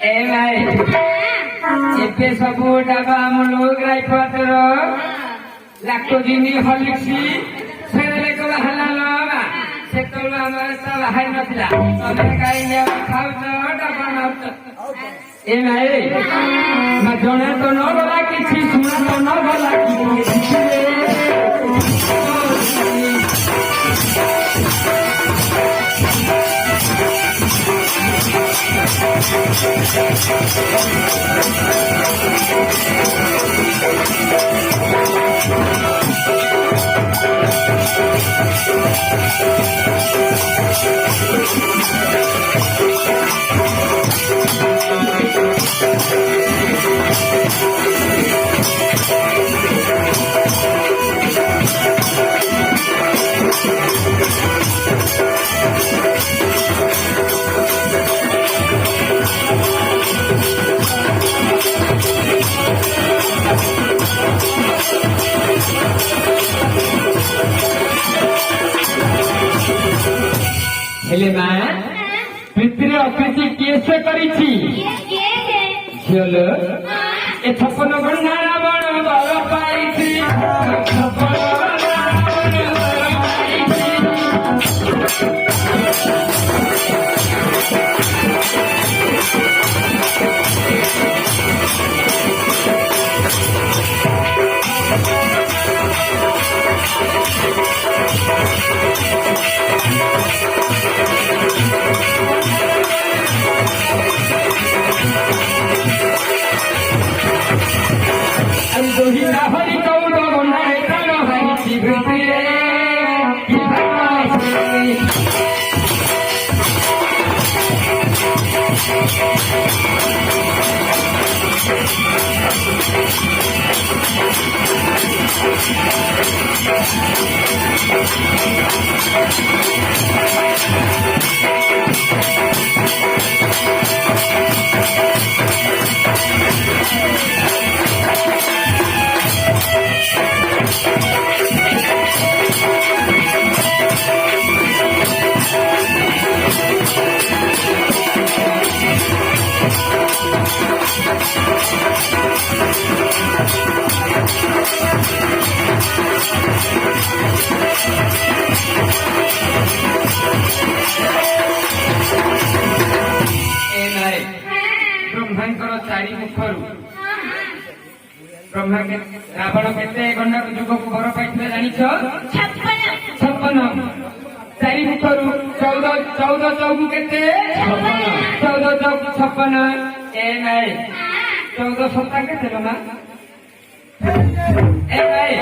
ए भाई एपे सबू डाबा मुलु ग्राइफाटर लाक्टोजिन हॉर्लिक्स सेरे को हलालो सेतुल हमर सब हाई नथिला तबे काई ने खाउछ डाबा नाउछ ए भाई म जणे तो न गला किछि सुना तो न गला किछि हेले मां पृथ्वी अकृति केसे करिछि झियल ए छपन गणना रावण बर पाइछि छपन रावण बर पाइछि हरि कौन गंडारे कान हरि पृथ्वी ब्रह्मांकर चारि मुखरु ब्रह्मा के रावण केते गंडक जुग को घर पाइथिले जानिछ 56 चारि मुखरु 14 चौगु केते 14 चौगु 56 ए नाइ 14 सत्ता केते रमा ए भाई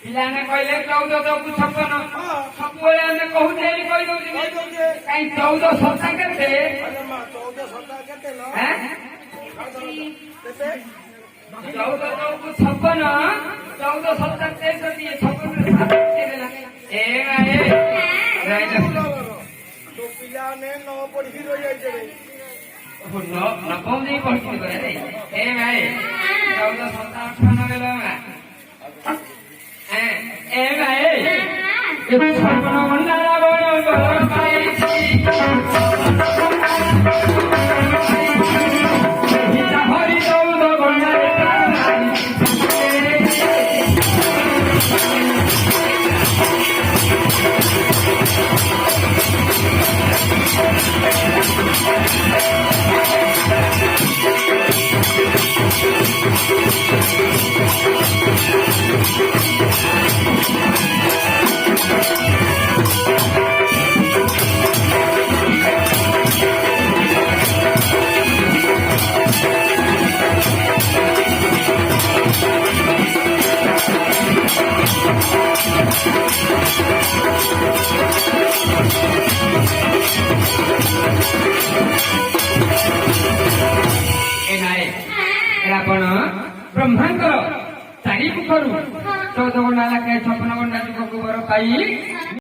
पिलाने कहले 14 चौगु 56 सबले हमें कहूते कहि दउछि काई 14 सत्ता केते 14 सत्ता केते न हैं 14 चौगु 56 14 सत्ता 63 56 ए आए राइट तो पिलाने न पढ़ी रहि जाय छे न कौन नहीं पढ़ी करे ए भाई 14 सत्ता 58 गेला ए भाई ये छपन गंडारा बर पाइछि हरि कौन गंडारे रावण ब्रह्मांकर चारि मुखरु 14 गंडा लाखे 56 गंडा जुग को बर पाई